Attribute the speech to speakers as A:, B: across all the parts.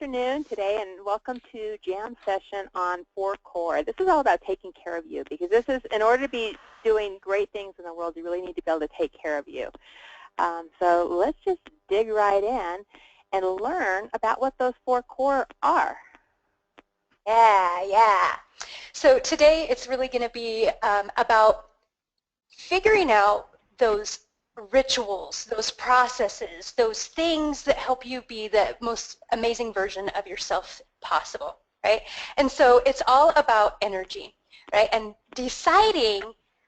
A: afternoon today, and welcome to Jam Session on 4 Core. This is all about taking care of you, because this is, in order to be doing great things in the world, you really need to be able to take care of you. So let's just dig right in and learn about what those 4 core are.
B: Yeah. So today it's really going to be about figuring out those rituals, those processes, those things that help you be the most amazing version of yourself possible, right? And so it's all about energy, right? And deciding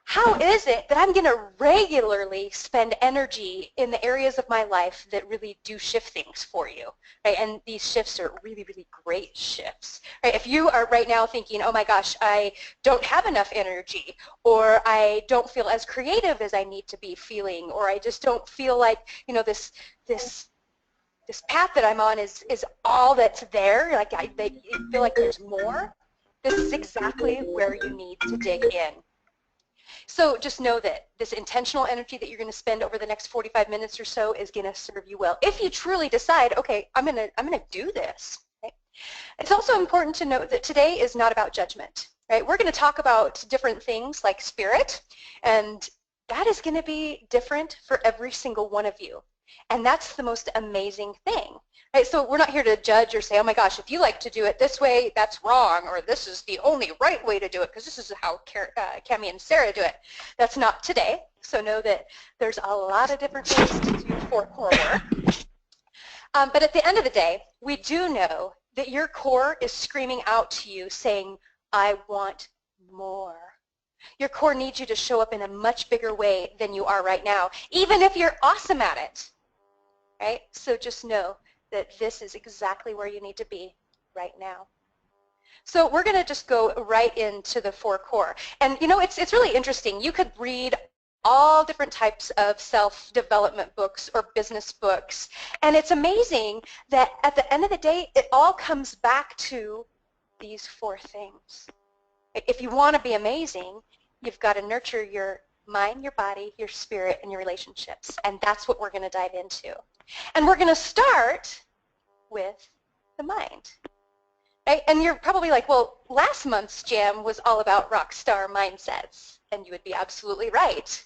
B: how is it that I'm going to regularly spend energy in the areas of my life that really do shift things for you, right? And these shifts are really, really great shifts, right? If you are right now thinking, oh my gosh, I don't have enough energy, or I don't feel as creative as I need to be feeling, or I just don't feel like, you know, this path that I'm on is all that's there, like I feel like there's more, this is exactly where you need to dig in. So just know that this intentional energy that you're going to spend over the next 45 minutes or so is going to serve you well. If you truly decide, okay, I'm going to do this. Right? It's also important to note that today is not about judgment. Right? We're going to talk about different things like spirit, and that is going to be different for every single one of you. And that's the most amazing thing. Right? So we're not here to judge or say, oh my gosh, if you like to do it this way, that's wrong, or this is the only right way to do it because this is how Cami and Sarah do it. That's not today. So know that there's a lot of different ways to do 4 core work. But at the end of the day, we do know that your core is screaming out to you saying, I want more. Your core needs you to show up in a much bigger way than you are right now, even if you're awesome at it. Right? So just know that this is exactly where you need to be right now. So we're going to just go right into the 4 core. And you know, it's really interesting. You could read all different types of self-development books or business books. And it's amazing that at the end of the day, it all comes back to these 4 things. If you want to be amazing, you've got to nurture your mind, your body, your spirit, and your relationships. And that's what we're going to dive into. And we're going to start with the mind. Right? And you're probably like, well, last month's jam was all about rock star mindsets. And you would be absolutely right.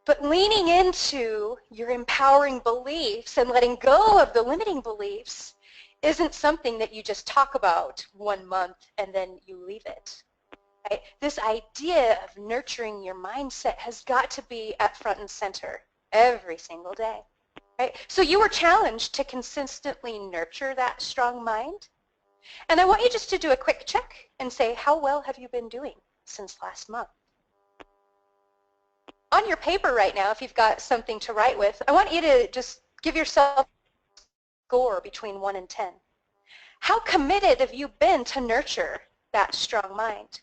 B: But leaning into your empowering beliefs and letting go of the limiting beliefs isn't something that you just talk about 1 month and then you leave it. Right? This idea of nurturing your mindset has got to be at front and center every single day. Right? So you were challenged to consistently nurture that strong mind. And I want you just to do a quick check and say, how well have you been doing since last month? On your paper right now, if you've got something to write with, I want you to just give yourself a score between 1 and 10. How committed have you been to nurture that strong mind?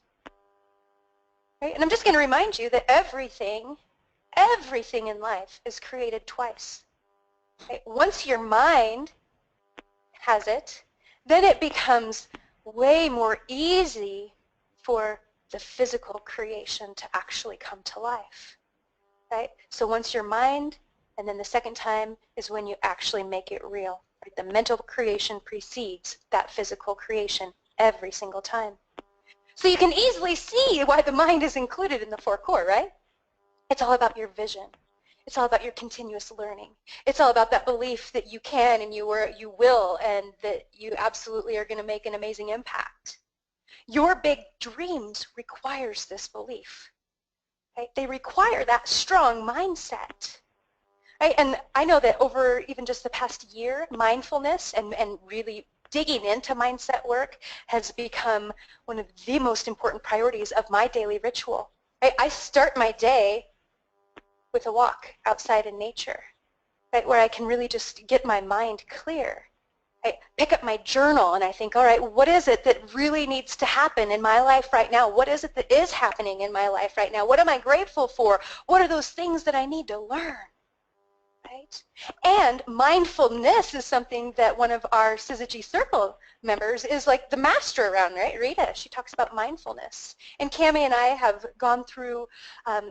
B: Right? And I'm just going to remind you that everything in life is created twice. Right? Once your mind has it, then it becomes way more easy for the physical creation to actually come to life. Right? So once your mind, and then the second time is when you actually make it real. Right? The mental creation precedes that physical creation every single time. So you can easily see why the mind is included in the 4 core, right? It's all about your vision. It's all about your continuous learning. It's all about that belief that you can and you will, and that you absolutely are going to make an amazing impact. Your big dreams requires this belief. Right? They require that strong mindset. Right? And I know that over even just the past year, mindfulness and really digging into mindset work has become one of the most important priorities of my daily ritual. Right? I start my day with a walk outside in nature, right, where I can really just get my mind clear. I pick up my journal and I think, all right, what is it that really needs to happen in my life right now? What is it that is happening in my life right now? What am I grateful for? What are those things that I need to learn? Right? And mindfulness is something that one of our Syzygy Circle members is like the master around, right? Rita, she talks about mindfulness. And Cami and I have gone through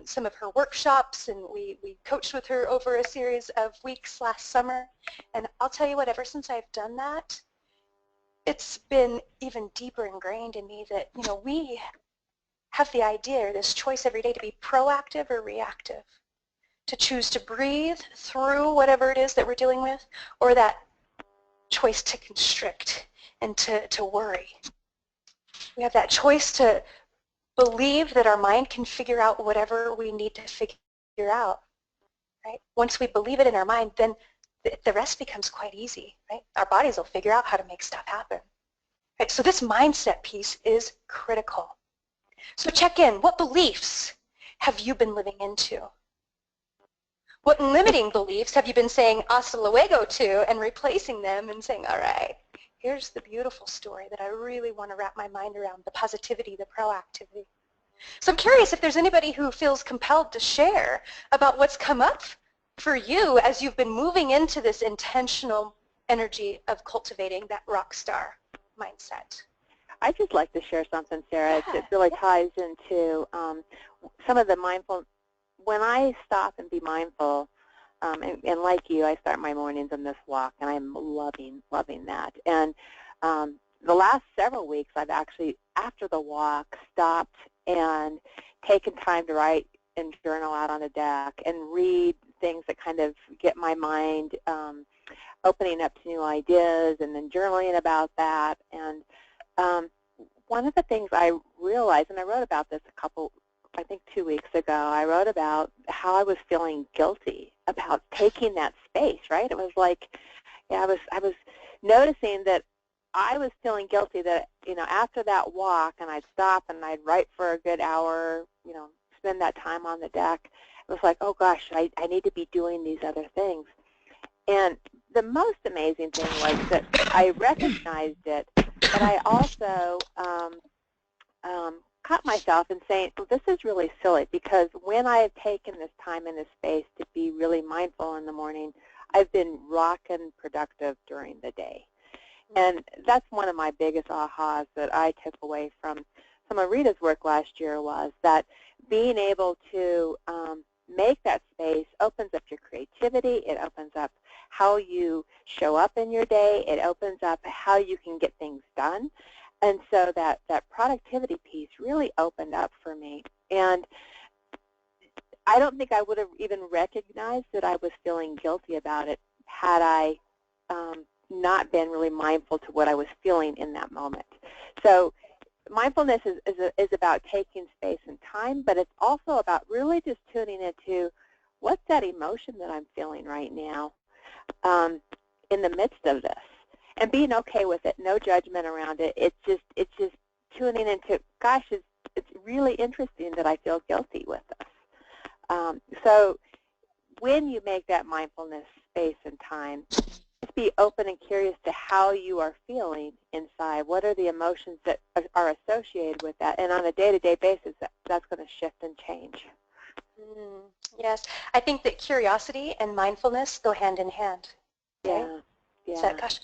B: some of her workshops, and we coached with her over a series of weeks last summer. And I'll tell you what, ever since I've done that, it's been even deeper ingrained in me that, we have the idea, this choice every day to be proactive or reactive, to choose to breathe through whatever it is that we're dealing with, or that choice to constrict and to worry. We have that choice to believe that our mind can figure out whatever we need to figure out, right? Once we believe it in our mind, then the rest becomes quite easy, right? Our bodies will figure out how to make stuff happen. Right? So this mindset piece is critical. So check in. What beliefs have you been living into? What limiting beliefs have you been saying hasta luego to and replacing them and saying, all right, here's the beautiful story that I really want to wrap my mind around, the positivity, the proactivity. So I'm curious if there's anybody who feels compelled to share about what's come up for you as you've been moving into this intentional energy of cultivating that rock star mindset.
A: I'd just like to share something, Sarah. It really ties into some of the mindful. When I stop and be mindful, and like you, I start my mornings on this walk, and I'm loving that. And the last several weeks, I've actually, after the walk, stopped and taken time to write and journal out on a deck and read things that kind of get my mind opening up to new ideas, and then journaling about that. And one of the things I realized, and I wrote about this I think 2 weeks ago, I wrote about how I was feeling guilty about taking that space, right? It was like, I was noticing that I was feeling guilty that, after that walk, and I'd stop and I'd write for a good hour, spend that time on the deck. It was like, oh gosh, I need to be doing these other things. And the most amazing thing was that I recognized it, but I also caught myself in saying, well, this is really silly, because when I have taken this time and this space to be really mindful in the morning, I've been rockin' productive during the day. And that's one of my biggest ahas that I took away from some of Rita's work last year, was that being able to make that space opens up your creativity. It opens up how you show up in your day. It opens up how you can get things done. And so that productivity piece really opened up for me. And I don't think I would have even recognized that I was feeling guilty about it had I not been really mindful to what I was feeling in that moment. So mindfulness is about taking space and time, but it's also about really just tuning into what's that emotion that I'm feeling right now in the midst of this, and being okay with it, no judgment around it. It's just tuning into, gosh, it's really interesting that I feel guilty with this. So when you make that mindfulness space and time, just be open and curious to how you are feeling inside. What are the emotions that are associated with that? And on a day-to-day basis, that's going to shift and change.
B: Yes, I think that curiosity and mindfulness go hand in hand. Right?
A: Yeah.
B: So, gosh,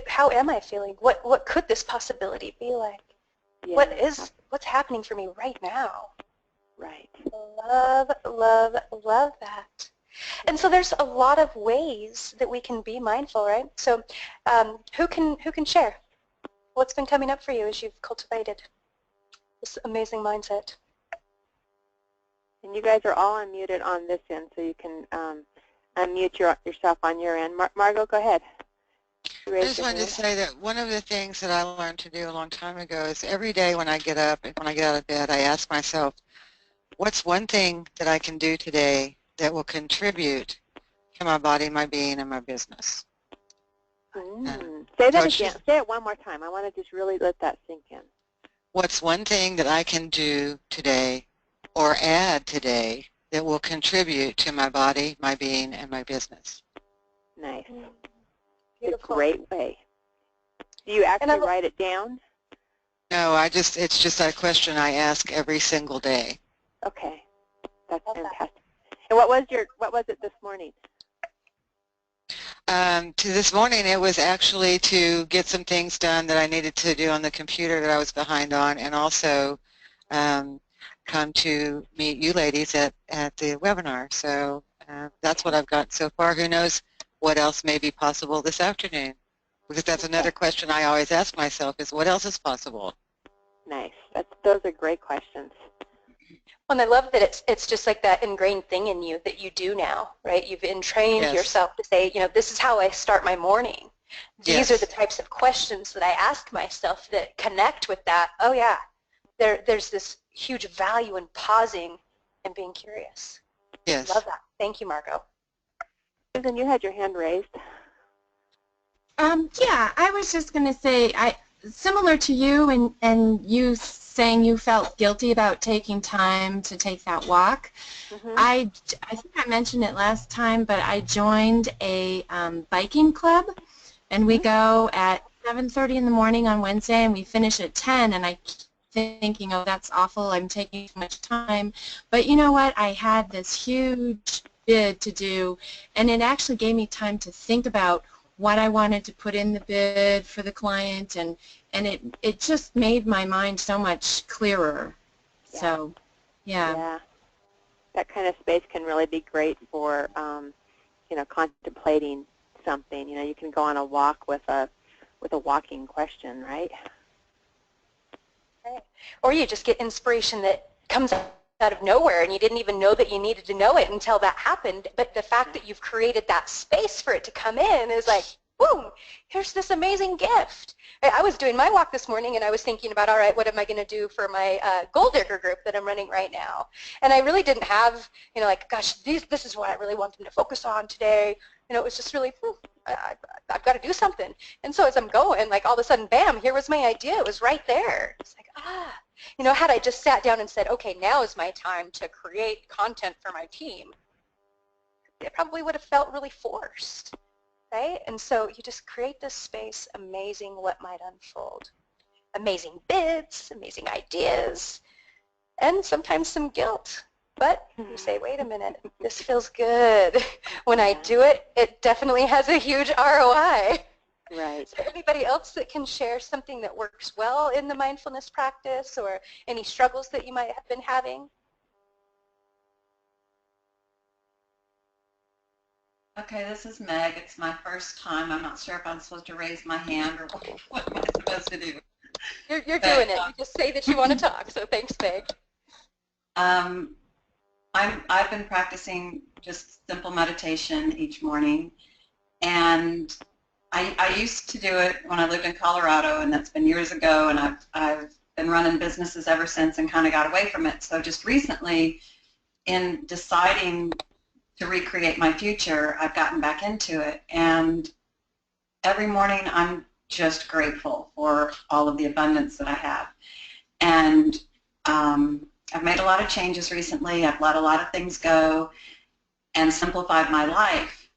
B: how am I feeling? What could this possibility be like?
A: Yeah.
B: What's happening for me right now?
A: Right.
B: Love, love, love that. And so there's a lot of ways that we can be mindful, right? So who can share? What's been coming up for you as you've cultivated this amazing mindset?
A: And you guys are all unmuted on this end, so you can unmute yourself on your end. Margot, go ahead.
C: I just wanted to say that one of the things that I learned to do a long time ago is every day when I get up and when I get out of bed, I ask myself, what's one thing that I can do today that will contribute to my body, my being, and my business?
A: Say that again. Say it one more time. I want to just really let that sink in.
C: What's one thing that I can do today or add today that will contribute to my body, my being, and my business?
A: Nice.
B: Beautiful.
A: A great way. Do you actually write it down?
C: No, it's just a question I ask every single day.
A: Okay. That's fantastic. And what was it this morning?
C: To this morning, it was actually to get some things done that I needed to do on the computer that I was behind on, and also come to meet you ladies at the webinar. So that's what I've got so far. Who knows what else may be possible this afternoon? Because that's another question I always ask myself is, what else is possible?
A: Nice. Those are great questions.
B: And I love that it's just like that ingrained thing in you that you do now, right? You've entrained yourself to say, this is how I start my morning. These are the types of questions that I ask myself that connect with that. Oh yeah, there's this huge value in pausing and being curious.
C: Yes.
B: Love that. Thank you, Margot.
A: Susan, you had your hand raised.
D: Yeah, I was just going to say, similar to you and you saying you felt guilty about taking time to take that walk.
A: Mm-hmm.
D: I think I mentioned it last time, but I joined a biking club, and we go at 7:30 in the morning on Wednesday, and we finish at 10, and I keep thinking, oh, that's awful, I'm taking too much time. But you know what? I had this huge bid to do, and it actually gave me time to think about what I wanted to put in the bid for the client, and it just made my mind so much clearer.
A: Yeah.
D: So, yeah.
A: Yeah. That kind of space can really be great for, contemplating something. You can go on a walk with a walking question, right?
B: Right. Or you just get inspiration that comes out of nowhere, and you didn't even know that you needed to know it until that happened. But the fact that you've created that space for it to come in is like, boom, here's this amazing gift. I was doing my walk this morning, and I was thinking about, all right, what am I going to do for my gold digger group that I'm running right now? And I really didn't have, like, gosh, this is what I really want them to focus on today. It was just really, I've got to do something. And so as I'm going, like, all of a sudden, bam, here was my idea. It was right there. It's like, had I just sat down and said, okay, now is my time to create content for my team, it probably would have felt really forced. Right? And so you just create this space, amazing what might unfold. Amazing bids, amazing ideas, and sometimes some guilt. But you say, wait a minute, this feels good. When I do it, it definitely has a huge ROI.
A: Right.
B: Is there anybody else that can share something that works well in the mindfulness practice, or any struggles that you might have been having?
E: Okay, this is Meg. It's my first time. I'm not sure if I'm supposed to raise my hand or what am I supposed to do.
B: You're doing it. You just say that you want to talk. So thanks, Meg.
E: I've been practicing just simple meditation each morning, and I used to do it when I lived in Colorado, and that's been years ago, and I've been running businesses ever since and kind of got away from it. So just recently, in deciding to recreate my future, I've gotten back into it, and every morning I'm just grateful for all of the abundance that I have. And I've made a lot of changes recently. I've let a lot of things go and simplified my life.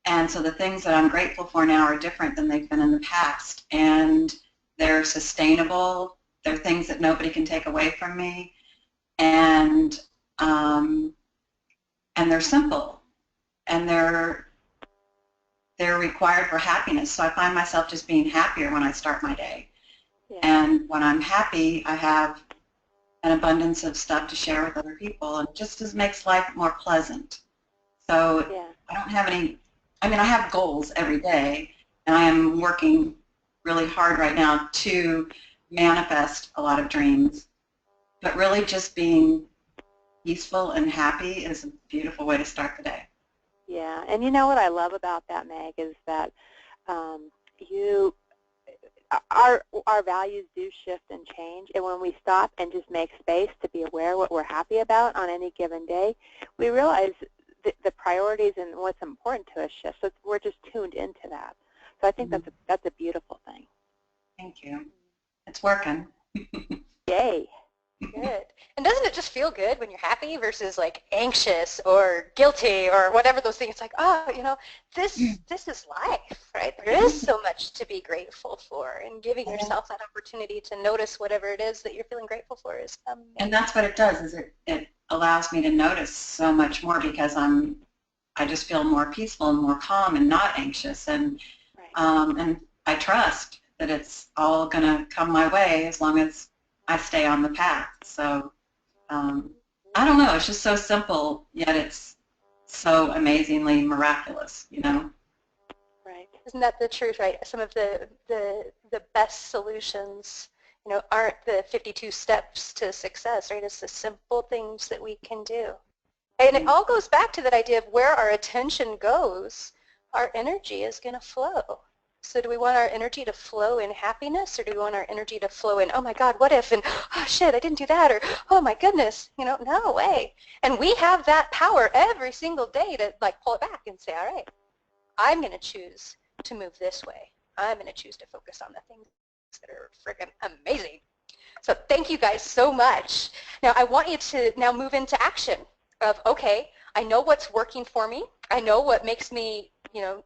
E: And so the things that I'm grateful for now are different than they've been in the past. And they're sustainable. They're things that nobody can take away from me. And they're simple. And they're required for happiness. So I find myself just being happier when I start my day. Yeah. And when I'm happy, I have an abundance of stuff to share with other people, and it just makes life more pleasant. So yeah. I don't have any, I have goals every day, and I am working really hard right now to manifest a lot of dreams, but really just being peaceful and happy is a beautiful way to start the day.
A: Yeah, and you know what I love about that, Meg, is that our values do shift and change, and when we stop and just make space to be aware of what we're happy about on any given day, we realize the priorities and what's important to us shift. So we're just tuned into that. So I think that's a beautiful thing.
E: Thank you. It's working.
A: Yay.
B: Good. And doesn't it just feel good when you're happy versus like anxious or guilty or whatever those things? It's like, oh, this is life, right? There is so much to be grateful for, and giving yourself that opportunity to notice whatever it is that you're feeling grateful for is amazing.
E: And that's what it does, is it allows me to notice so much more, because I just feel more peaceful and more calm and not anxious, and and I trust that it's all going to come my way as long as I stay on the path. So I don't know, it's just so simple, yet it's so amazingly miraculous,
A: Right.
B: Isn't that the truth, right? Some of the best solutions, aren't the 52 steps to success, right? It's the simple things that we can do. And it all goes back to that idea of where our attention goes, our energy is going to flow. So do we want our energy to flow in happiness, or do we want our energy to flow in, oh my God, what if, and oh shit, I didn't do that, or oh my goodness, no way. And we have that power every single day to pull it back and say, all right, I'm going to choose to move this way. I'm going to choose to focus on the things that are freaking amazing. So thank you guys so much. Now I want you to now move into action of, okay, I know what's working for me. I know what makes me,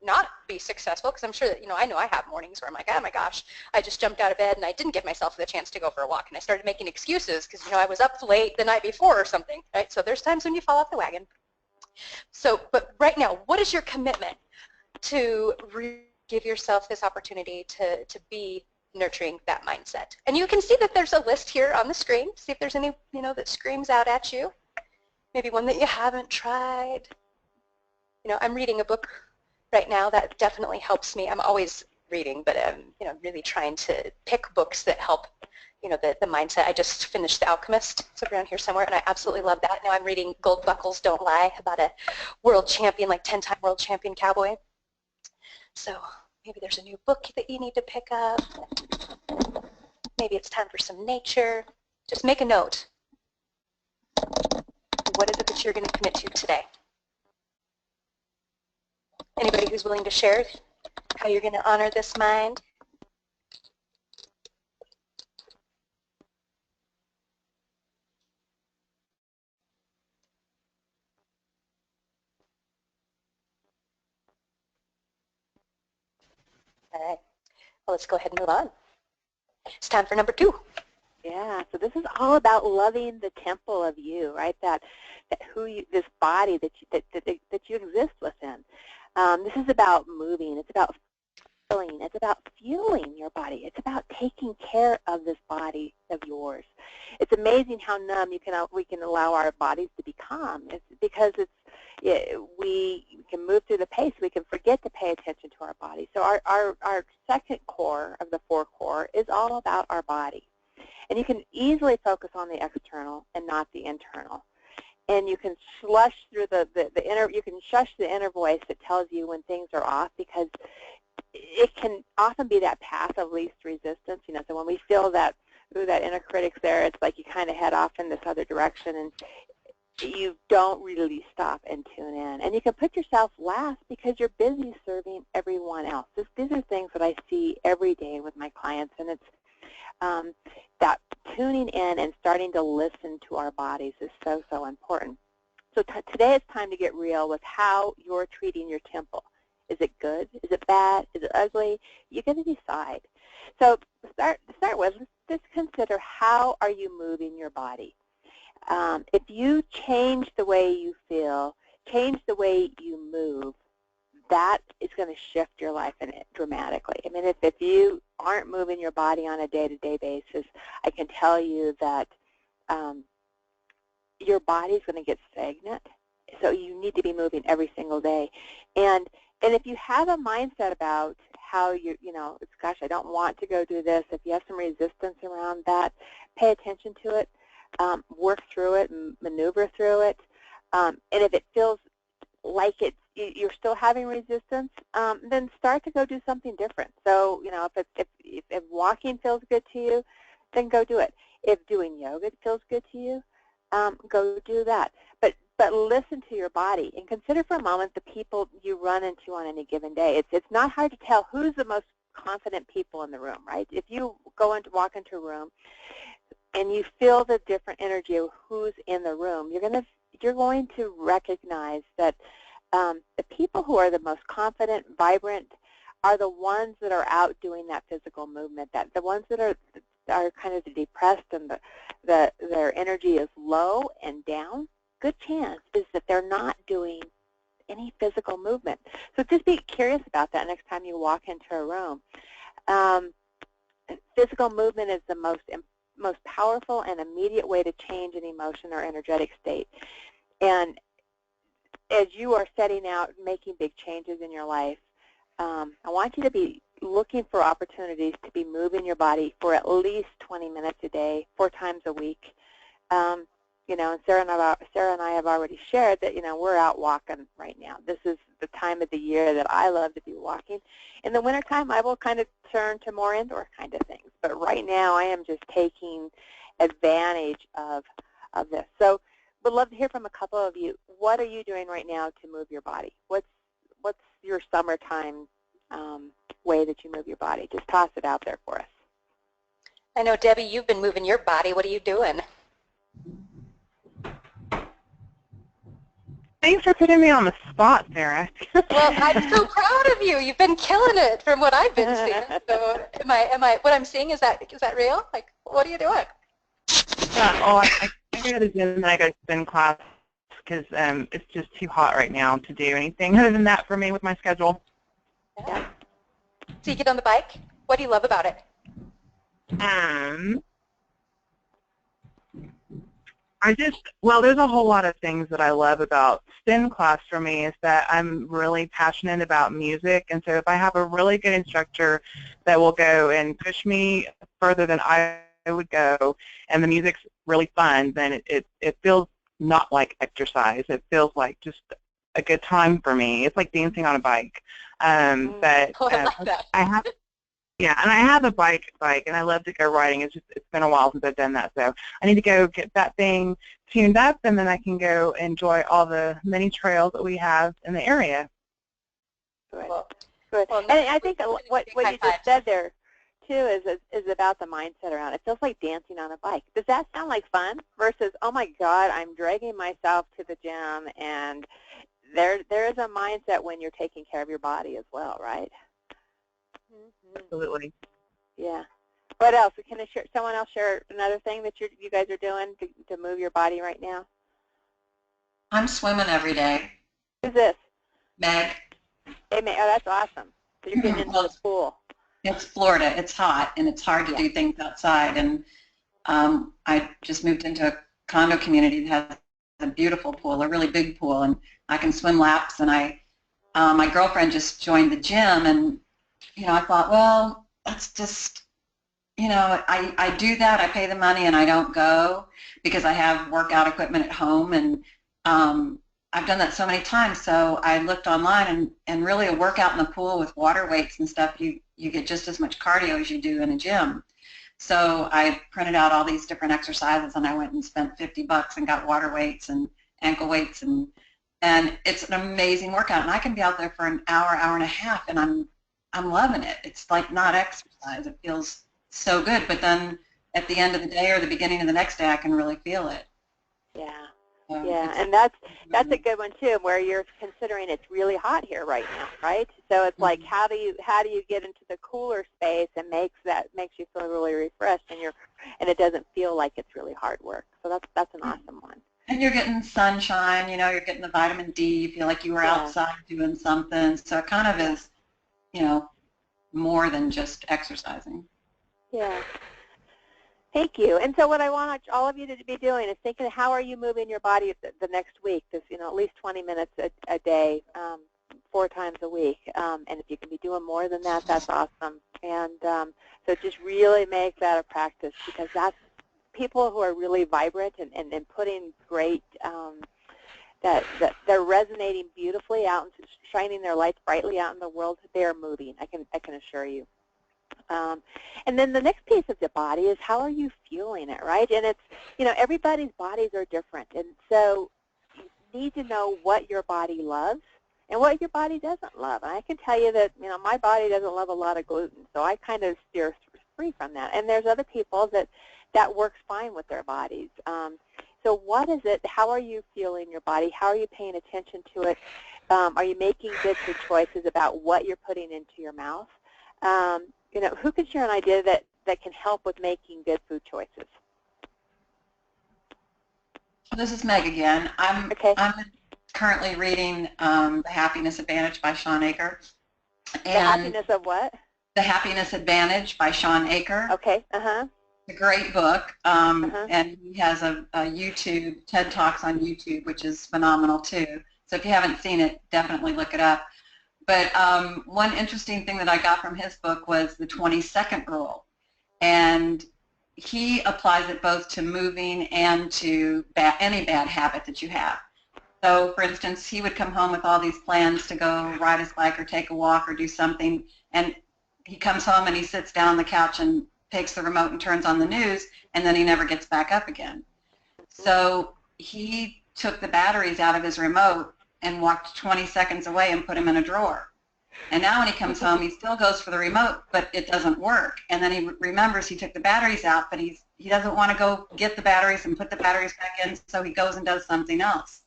B: not be successful, because I'm sure that, I know I have mornings where I'm like, oh my gosh, I just jumped out of bed and I didn't give myself the chance to go for a walk, and I started making excuses because, I was up late the night before or something, right? So there's times when you fall off the wagon. So, but right now, what is your commitment to give yourself this opportunity to be nurturing that mindset? And you can see that there's a list here on the screen. See if there's any, that screams out at you. Maybe one that you haven't tried. I'm reading a book right now that definitely helps me. I'm always reading, but I'm, really trying to pick books that help, the mindset. I just finished The Alchemist. It's around here somewhere, and I absolutely love that. Now I'm reading Gold Buckles Don't Lie, about a world champion, 10-time world champion cowboy. So maybe there's a new book that you need to pick up. Maybe it's time for some nature. Just make a note. What is it that you're going to commit to today? Anybody who's willing to share how you're going to honor this mind? All right. Well, let's go ahead and move on. It's time for number 2.
A: Yeah, so this is all about loving the temple of you, right? This body that you exist within. This is about moving. It's about feeling. It's about fueling your body. It's about taking care of this body of yours. It's amazing how numb we can allow our bodies to become. It's because we can move through the pace. We can forget to pay attention to our body. So our second core of the 4 core is all about our body. And you can easily focus on the external and not the internal. And you can slush through the inner, you can shush the inner voice that tells you when things are off, because it can often be that path of least resistance. So when we feel that, ooh, that inner critic's there, it's like you kind of head off in this other direction, and you don't really stop and tune in. And you can put yourself last because you're busy serving everyone else. These are things that I see every day with my clients, and it's that tuning in and starting to listen to our bodies is so, so important. So today it's time to get real with how you're treating your temple. Is it good? Is it bad? Is it ugly? You're going to decide. So to start with, let's just consider, how are you moving your body? If you change the way you feel, change the way you move, that is going to shift your life in it dramatically. I mean, if you aren't moving your body on a day-to-day basis, I can tell you that your body's going to get stagnant. So you need to be moving every single day. And if you have a mindset about how it's, gosh, I don't want to go do this, if you have some resistance around that, pay attention to it, work through it, maneuver through it. And if it feels like you're still having resistance, then start to go do something different. So, if walking feels good to you, then go do it. If doing yoga feels good to you, go do that. But listen to your body and consider for a moment the people you run into on any given day. It's not hard to tell who's the most confident people in the room, right? If you walk into a room and you feel the different energy of who's in the room, you're going to recognize that the people who are the most confident, vibrant, are the ones that are out doing that physical movement. That the ones that are kind of depressed and their energy is low and down, good chance is that they're not doing any physical movement. So just be curious about that next time you walk into a room. Physical movement is the most powerful and immediate way to change an emotion or energetic state. And as you are setting out, making big changes in your life, I want you to be looking for opportunities to be moving your body for at least 20 minutes a day, 4 times a week. And Sarah and I have already shared that, we're out walking right now. This is the time of the year that I love to be walking. In the wintertime, I will kind of turn to more indoor kind of things. But right now, I am just taking advantage of this. So would love to hear from a couple of you. What are you doing right now to move your body? What's your summertime way that you move your body? Just toss it out there for us.
B: I know, Debbie, you've been moving your body. What are you doing?
F: Thanks for putting me on the spot, Sarah.
B: Well, I'm so proud of you. You've been killing it from what I've been seeing. So, what I'm seeing, is that real? Like, what are you doing?
F: I go to the gym and I go to spin class because it's just too hot right now to do anything other than that for me with my schedule.
B: Yeah. So you get on the bike. What do you love about it?
F: There's a whole lot of things that I love about spin class for me is that I'm really passionate about music, and so if I have a really good instructor that will go and push me further than I would go, and the music's really fun, then it feels not like exercise. It feels like just a good time for me. It's like dancing on a bike.
B: I like that.
F: And I have a bike, and I love to go riding. It's been a while since I've done that, so I need to go get that thing tuned up, and then I can go enjoy all the many trails that we have in the area.
A: Good. Good. And I think what you just said there, too, is about the mindset around it. It feels like dancing on a bike. Does that sound like fun versus, oh, my God, I'm dragging myself to the gym, and there is a mindset when you're taking care of your body as well, right?
F: Absolutely.
A: Yeah. What else? Can someone else share another thing that you guys are doing to move your body right now?
E: I'm swimming every day.
A: Who's this?
E: Meg.
A: Hey, Meg. Oh, that's awesome. So you're getting into the pool.
E: It's Florida. It's hot, and it's hard to do things outside. And I just moved into a condo community that has a beautiful pool, a really big pool, and I can swim laps. And my girlfriend just joined the gym, and I thought, well, that's just, I do that. I pay the money and I don't go because I have workout equipment at home, and I've done that so many times. So I looked online, and really a workout in the pool with water weights and stuff, you get just as much cardio as you do in a gym. So I printed out all these different exercises, and I went and spent $50 and got water weights and ankle weights, and it's an amazing workout. And I can be out there for an hour, hour and a half, and I'm loving it. It's like not exercise. It feels so good. But then at the end of the day or the beginning of the next day, I can really feel it.
A: Yeah. Yeah, and that's a good one too, where you're considering it's really hot here right now, right? So it's like how do you get into the cooler space and makes you feel really refreshed, and it doesn't feel like it's really hard work. So that's an awesome one.
E: And you're getting sunshine. You're getting the vitamin D. You feel like you were outside doing something. So it kind of is, more than just exercising.
A: Yeah. Thank you. And so what I want all of you to be doing is thinking, how are you moving your body the next week? This, at least 20 minutes a day, 4 times a week. And if you can be doing more than that, that's awesome. And so just really make that a practice, because that's people who are really vibrant and putting great that they're resonating beautifully out and shining their lights brightly out in the world. They are moving. I can assure you. And then the next piece of the body is how are you fueling it, right? And it's everybody's bodies are different, and so you need to know what your body loves and what your body doesn't love. And I can tell you that my body doesn't love a lot of gluten, so I kind of steer free from that. And there's other people that works fine with their bodies. So what is it? How are you fueling your body? How are you paying attention to it? Are you making good choices about what you're putting into your mouth? Who can share an idea that can help with making good food choices?
E: This is Meg again. I'm currently reading The Happiness Advantage by Shawn Achor.
A: The Happiness of what?
E: The Happiness Advantage by Shawn Achor.
A: Okay.
E: It's a great book, and he has a YouTube, TED Talks on YouTube, which is phenomenal too. So if you haven't seen it, definitely look it up. But one interesting thing that I got from his book was the 20-second rule. And he applies it both to moving and to any bad habit that you have. So, for instance, he would come home with all these plans to go ride his bike or take a walk or do something, and he comes home and he sits down on the couch and takes the remote and turns on the news, and then he never gets back up again. So he took the batteries out of his remote and walked 20 seconds away and put them in a drawer. And now when he comes home, he still goes for the remote, but it doesn't work. And then he remembers he took the batteries out, but he doesn't want to go get the batteries and put the batteries back in, so he goes and does something else.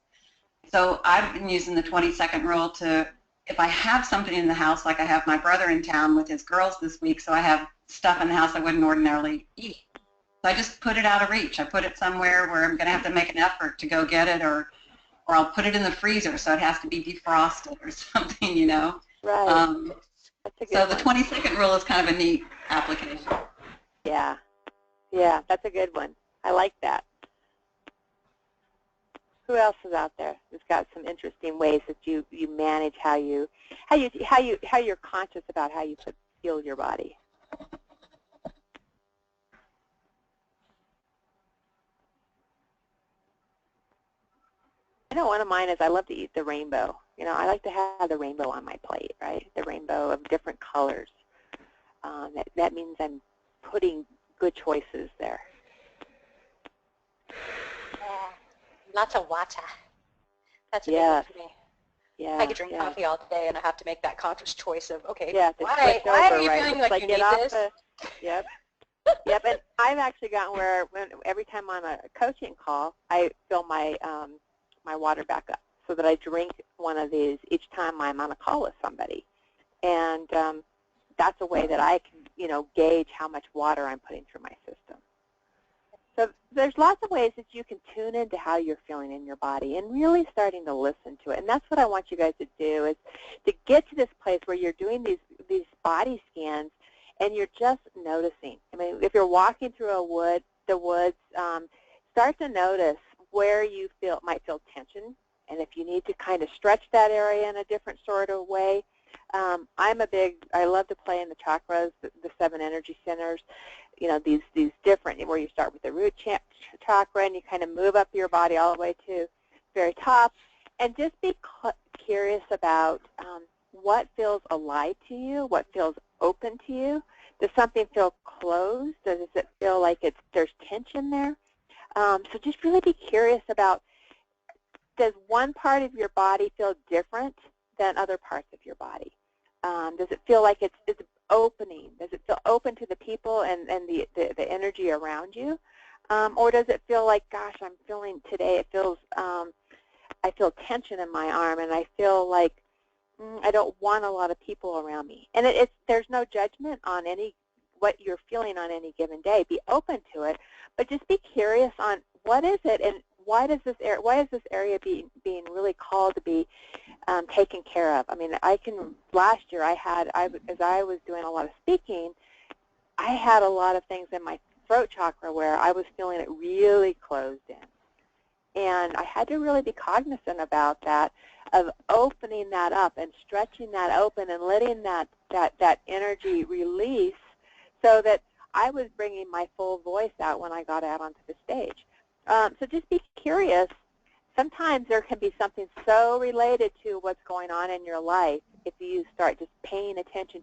E: So I've been using the 20-second rule to, if I have something in the house, like I have my brother in town with his girls this week, so I have stuff in the house I wouldn't ordinarily eat. So I just put it out of reach. I put it somewhere where I'm going to have to make an effort to go get it, or I'll put it in the freezer so it has to be defrosted or something, you know.
A: Right.
E: So the 20-second rule is kind of a neat application.
A: Yeah. Yeah, that's a good one. I like that. Who else is out there who's got some interesting ways that you manage how you're conscious about how you fuel your body? I know one of mine is I love to eat the rainbow. You know, I like to have the rainbow on my plate, right? The rainbow of different colors. That means I'm putting good choices there.
B: Lots of water. That's a big
A: Yes.
B: one for me.
A: Yeah.
B: I could drink coffee all day, and I have to make that conscious choice of, okay,
A: yeah,
B: why are you feeling like you need this?
A: Yep. Yep, and I've actually gotten where every time I'm on a coaching call, I fill my my water back up so that I drink one of these each time I'm on a call with somebody. And that's a way that I can, you know, gauge how much water I'm putting through my system. So there's lots of ways that you can tune into how you're feeling in your body and really starting to listen to it. And that's what I want you guys to do, is to get to this place where you're doing these body scans and you're just noticing. I mean, if you're walking through the woods, start to notice where you might feel tension, and if you need to kind of stretch that area in a different sort of way. I love to play in the chakras, the 7 energy centers, you know, these different, where you start with the root chakra and you kind of move up your body all the way to the very top, and just be curious about what feels alive to you, what feels open to you. Does something feel closed? Does it feel like there's tension there? So just really be curious about, does one part of your body feel different than other parts of your body? Does it feel like it's opening? Does it feel open to the people and the energy around you? Or does it feel like, gosh, I'm feeling today, it feels, I feel tension in my arm, and I feel like I don't want a lot of people around me. And there's no judgment on what you're feeling on any given day. Be open to it, but just be curious on what is it, and why is this area being really called to be taken care of. I mean, last year as I was doing a lot of speaking, I had a lot of things in my throat chakra where I was feeling it really closed in. And I had to really be cognizant about that, of opening that up and stretching that open and letting that energy release so that I was bringing my full voice out when I got out onto the stage. So just be curious. Sometimes there can be something so related to what's going on in your life if you start just paying attention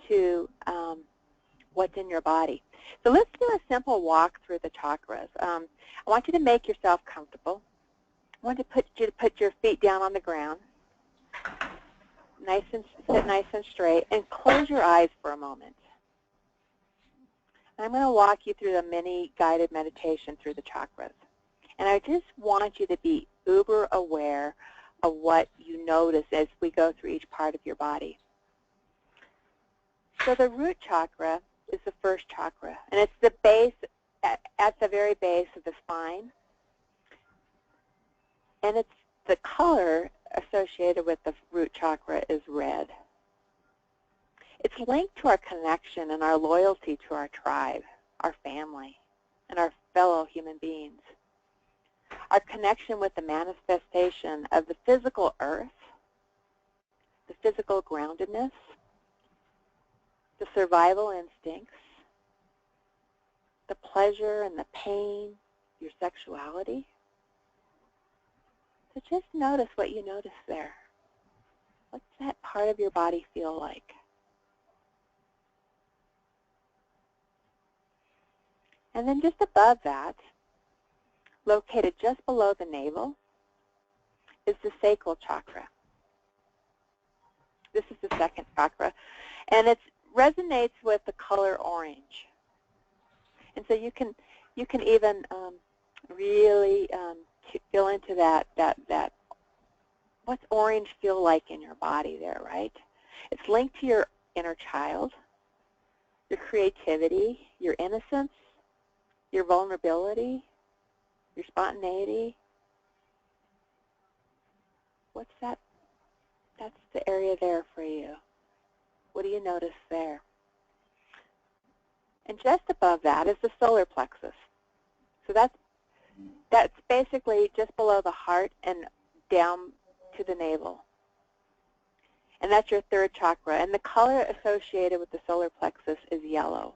A: to what's in your body. So let's do a simple walk through the chakras. I want you to make yourself comfortable. I want you to put your feet down on the ground, sit nice and straight, and close your eyes for a moment. I'm going to walk you through a mini guided meditation through the chakras. And I just want you to be uber aware of what you notice as we go through each part of your body. So the root chakra is the first chakra, and it's the base, at the very base of the spine. And it's the color associated with the root chakra is red. It's linked to our connection and our loyalty to our tribe, our family, and our fellow human beings. Our connection with the manifestation of the physical earth, the physical groundedness, the survival instincts, the pleasure and the pain, your sexuality. So just notice what you notice there. What's that part of your body feel like? And then just above that, located just below the navel, is the sacral chakra. This is the second chakra, and it resonates with the color orange. And so you can even really feel into that what's orange feel like in your body there, right? It's linked to your inner child, your creativity, your innocence, your vulnerability, your spontaneity. What's that? That's the area there for you. What do you notice there? And just above that is the solar plexus. So that's basically just below the heart and down to the navel. And that's your third chakra. And the color associated with the solar plexus is yellow.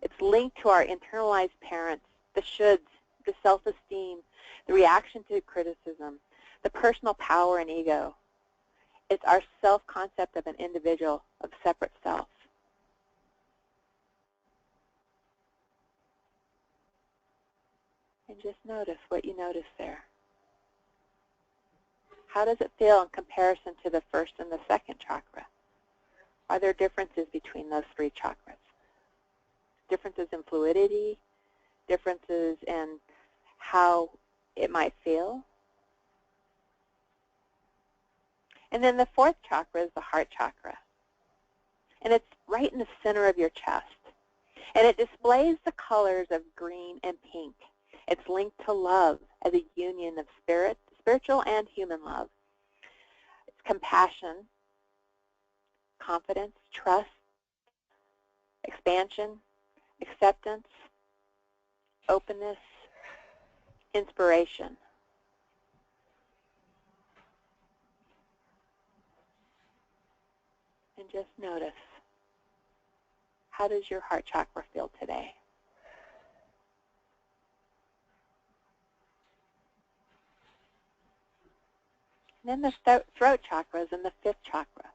A: It's linked to our internalized parents, the shoulds, the self-esteem, the reaction to criticism, the personal power and ego. It's our self-concept of an individual, of separate self. And just notice what you notice there. How does it feel in comparison to the first and the second chakra? Are there differences between those three chakras? Differences in fluidity, differences in how it might feel? And then the fourth chakra is the heart chakra. And it's right in the center of your chest. And it displays the colors of green and pink. It's linked to love as a union of spiritual and human love. It's compassion, confidence, trust, expansion, acceptance, openness, inspiration. And just notice, how does your heart chakra feel today? And then the throat chakra is in the fifth chakra.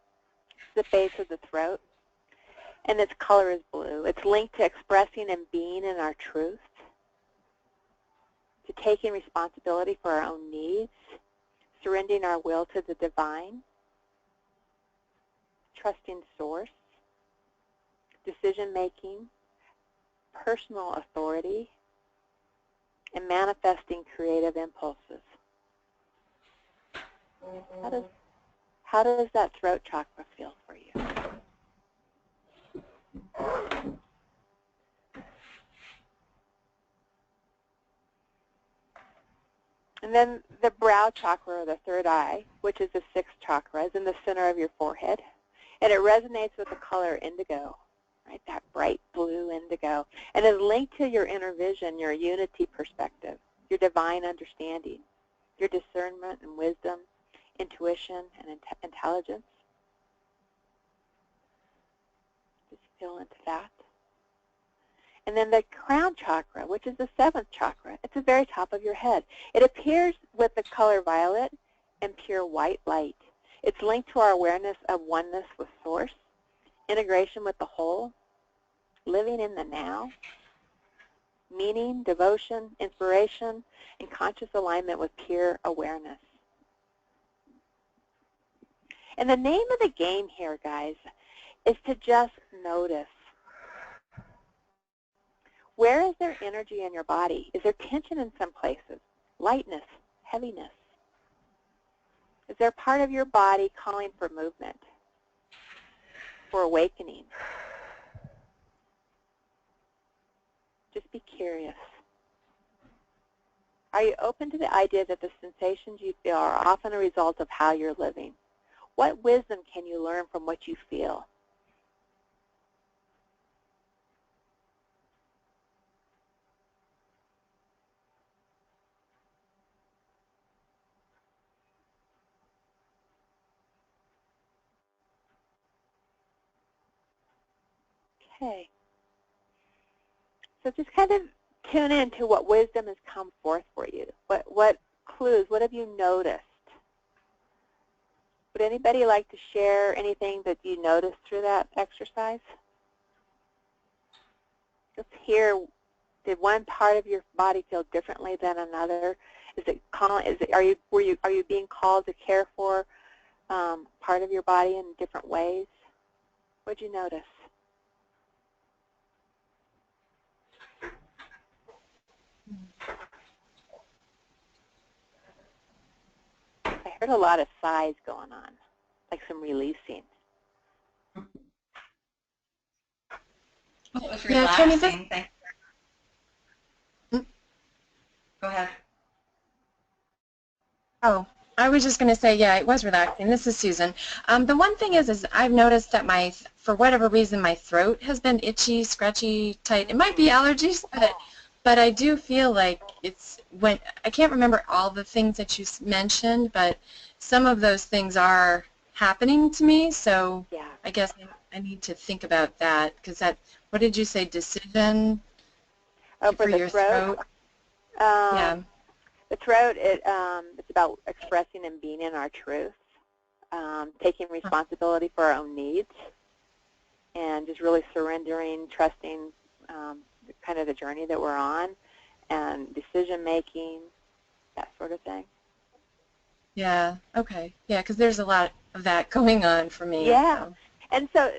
A: It's the base of the throat, and its color is blue. It's linked to expressing and being in our truth, to taking responsibility for our own needs, surrendering our will to the divine, trusting source, decision-making, personal authority, and manifesting creative impulses. How does that throat chakra feel for you? And then the brow chakra, or the third eye, which is the sixth chakra, is in the center of your forehead. And it resonates with the color indigo, right? That bright blue indigo. And is linked to your inner vision, your unity perspective, your divine understanding, your discernment and wisdom, intuition and intelligence. Just feel into that. And then the crown chakra, which is the seventh chakra, it's the very top of your head. It appears with the color violet and pure white light. It's linked to our awareness of oneness with Source, integration with the whole, living in the now, meaning, devotion, inspiration, and conscious alignment with pure awareness. And the name of the game here, guys, is to just notice. Where is there energy in your body? Is there tension in some places? Lightness, heaviness? Is there a part of your body calling for movement, for awakening? Just be curious. Are you open to the idea that the sensations you feel are often a result of how you're living? What wisdom can you learn from what you feel? Okay. So just kind of tune into what wisdom has come forth for you. What clues, what have you noticed? Would anybody like to share anything that you noticed through that exercise? Just hear, did one part of your body feel differently than another? Are you being called to care for part of your body in different ways? What did you notice? I heard a lot of sighs going on, like some releasing.
E: Well, it was relaxing. Thank you. Go ahead.
D: Oh, I was just going to say, yeah, it was relaxing. This is Susan. The one thing is I've noticed that for whatever reason, my throat has been itchy, scratchy, tight. It might be allergies, but I do feel like I can't remember all the things that you mentioned, but some of those things are happening to me, so yeah. I guess I need to think about that, because what did you say, decision
A: for your throat?
D: Yeah.
A: The throat, it's about expressing and being in our truth, taking responsibility for our own needs, and just really surrendering, trusting kind of the journey that we're on, and decision-making, that sort of thing.
D: Yeah, okay. Yeah, because there's a lot of that going on for me.
A: Yeah.
D: So.
A: And so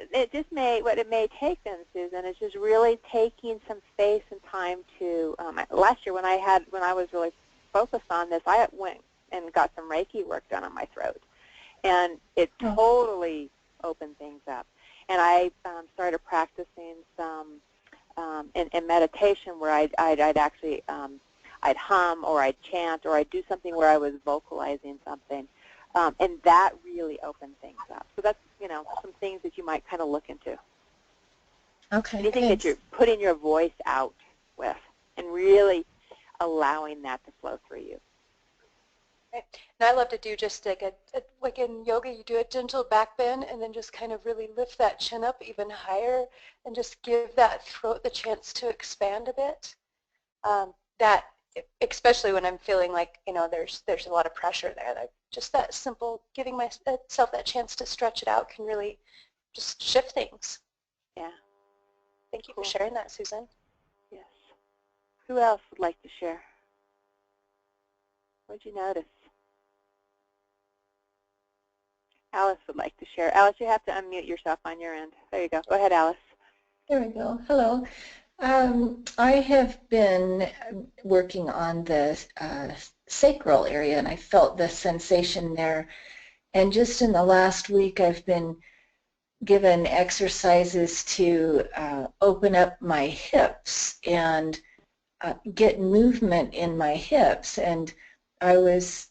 A: what it may take then, Susan, is just really taking some space and time to, last year when I was really focused on this, I went and got some Reiki work done on my throat, and it totally opened things up. And I started practicing some in meditation where I'd actually I'd hum or I'd chant or I'd do something where I was vocalizing something, and that really opened things up. So that's some things that you might kind of look into.
D: Okay.
A: Anything that you're putting your voice out with, and really allowing that to flow through you.
B: Right. And I love to do just like like in yoga, you do a gentle back bend and then just kind of really lift that chin up even higher and just give that throat the chance to expand a bit. That, especially when I'm feeling like there's a lot of pressure there. Just that simple giving myself that chance to stretch it out can really just shift things.
A: Yeah.
B: Thank you for sharing that, Susan.
A: Yes. Who else would like to share? What did you notice? Alice would like to share. Alice, you have to unmute yourself on your end. There you go. Go ahead, Alice.
G: There we go. Hello. I have been working on the sacral area, and I felt the sensation there. And just in the last week, I've been given exercises to open up my hips and get movement in my hips. And I was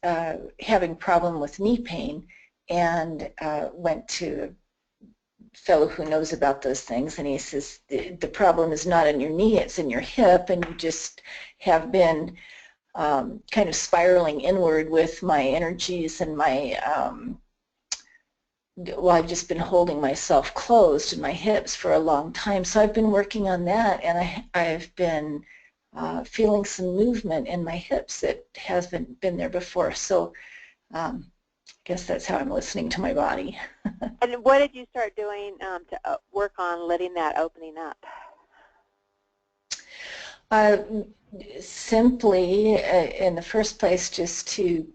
G: having problem with knee pain, and went to a fellow who knows about those things, and he says the problem is not in your knee, it's in your hip, and you just have been kind of spiraling inward with my energies and my well, I've just been holding myself closed in my hips for a long time. So I've been working on that, and I've been feeling some movement in my hips that hasn't been there before. So I guess that's how I'm listening to my body.
A: And what did you start doing to work on letting that opening up?
G: Simply, in the first place, just to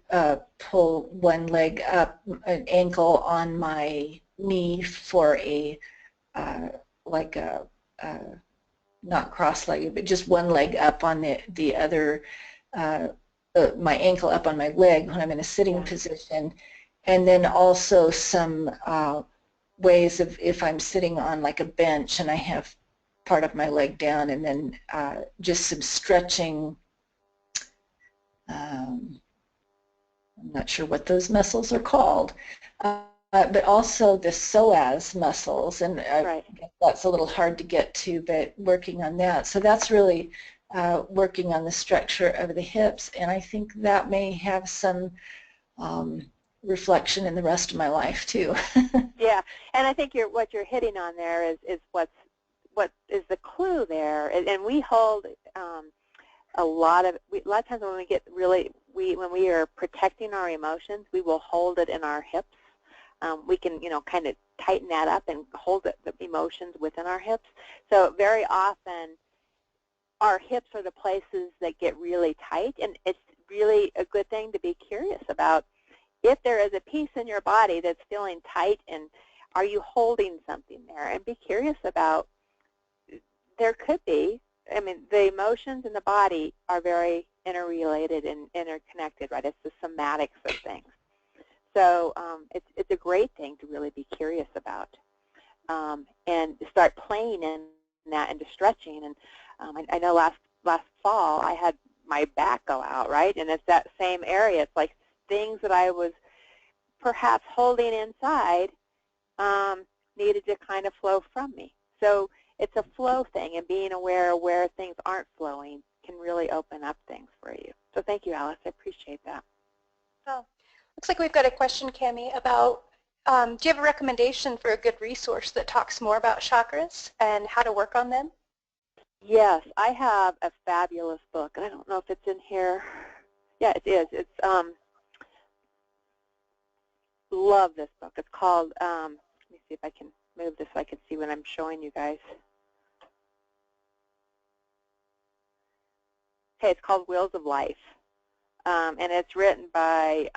G: pull one leg up, an ankle on my knee for a, like a, not cross-legged, but just one leg up on the other, my ankle up on my leg when I'm in a sitting position. And then also some ways of if I'm sitting on like a bench and I have part of my leg down, and then just some stretching. I'm not sure what those muscles are called, but also the psoas muscles, and I guess that's a little hard to get to, but working on that. So that's really working on the structure of the hips, and I think that may have some reflection in the rest of my life too.
A: Yeah, and I think what you're hitting on there is what's is the clue there? And we hold a lot of times when we get really when we are protecting our emotions, we will hold it in our hips. We can kind of tighten that up and hold the emotions within our hips. So very often our hips are the places that get really tight, and it's really a good thing to be curious about if there is a piece in your body that's feeling tight, and are you holding something there? And be curious about, there could be, I mean, the emotions in the body are very interrelated and interconnected, right? It's the somatics of things. So it's a great thing to really be curious about and start playing in that and to stretching. And I know last fall I had my back go out, right? And it's that same area. It's like things that I was perhaps holding inside needed to kind of flow from me. So it's a flow thing, and being aware of where things aren't flowing can really open up things for you. So thank you, Alice. I appreciate that.
B: Oh, looks like we've got a question, Cami, about do you have a recommendation for a good resource that talks more about chakras and how to work on them?
A: Yes, I have a fabulous book, and I don't know if it's in here. Yeah, it is. It's love this book. It's called, let me see if I can move this so I can see what I'm showing you guys. Okay, it's called Wheels of Life, and it's written by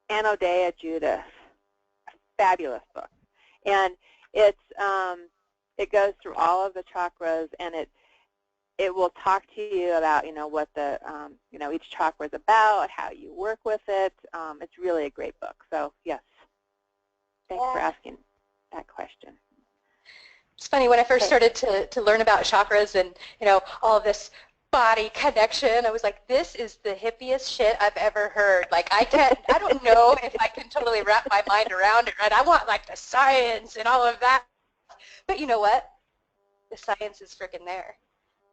A: Anodea Judith. Fabulous book, and it's it goes through all of the chakras, and it will talk to you about what the each chakra is about, how you work with it. It's really a great book. So yes, thanks for asking that question.
B: It's funny, when I first started to learn about chakras and all of this body connection, I was like, this is the hippiest shit I've ever heard. Like, I don't know if I can totally wrap my mind around it, right? I want like the science and all of that. But you know what? The science is freaking there.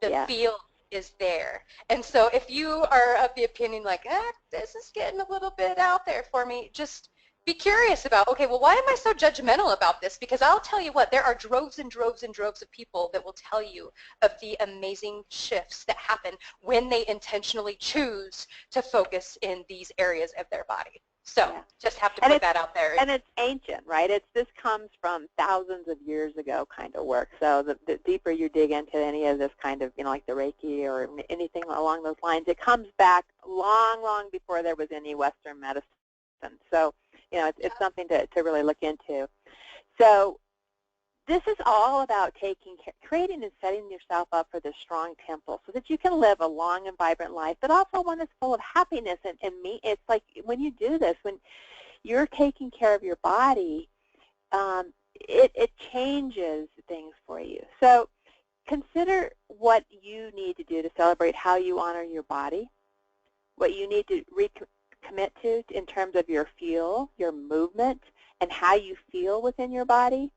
B: The field is there. And so if you are of the opinion like, this is getting a little bit out there for me, just be curious about, okay, well, why am I so judgmental about this? Because I'll tell you what, there are droves and droves and droves of people that will tell you of the amazing shifts that happen when they intentionally choose to focus in these areas of their body. So just have to put that out there.
A: And it's ancient, right? This comes from thousands of years ago kind of work. So the deeper you dig into any of this kind of, like the Reiki or anything along those lines, it comes back long, long before there was any Western medicine. So, it's something to really look into. So this is all about creating and setting yourself up for this strong temple so that you can live a long and vibrant life, but also one that's full of happiness and it's like when you do this, when you're taking care of your body, it changes things for you. So consider what you need to do to celebrate how you honor your body, what you need to recommit to in terms of your fuel, your movement, and how you feel within your body.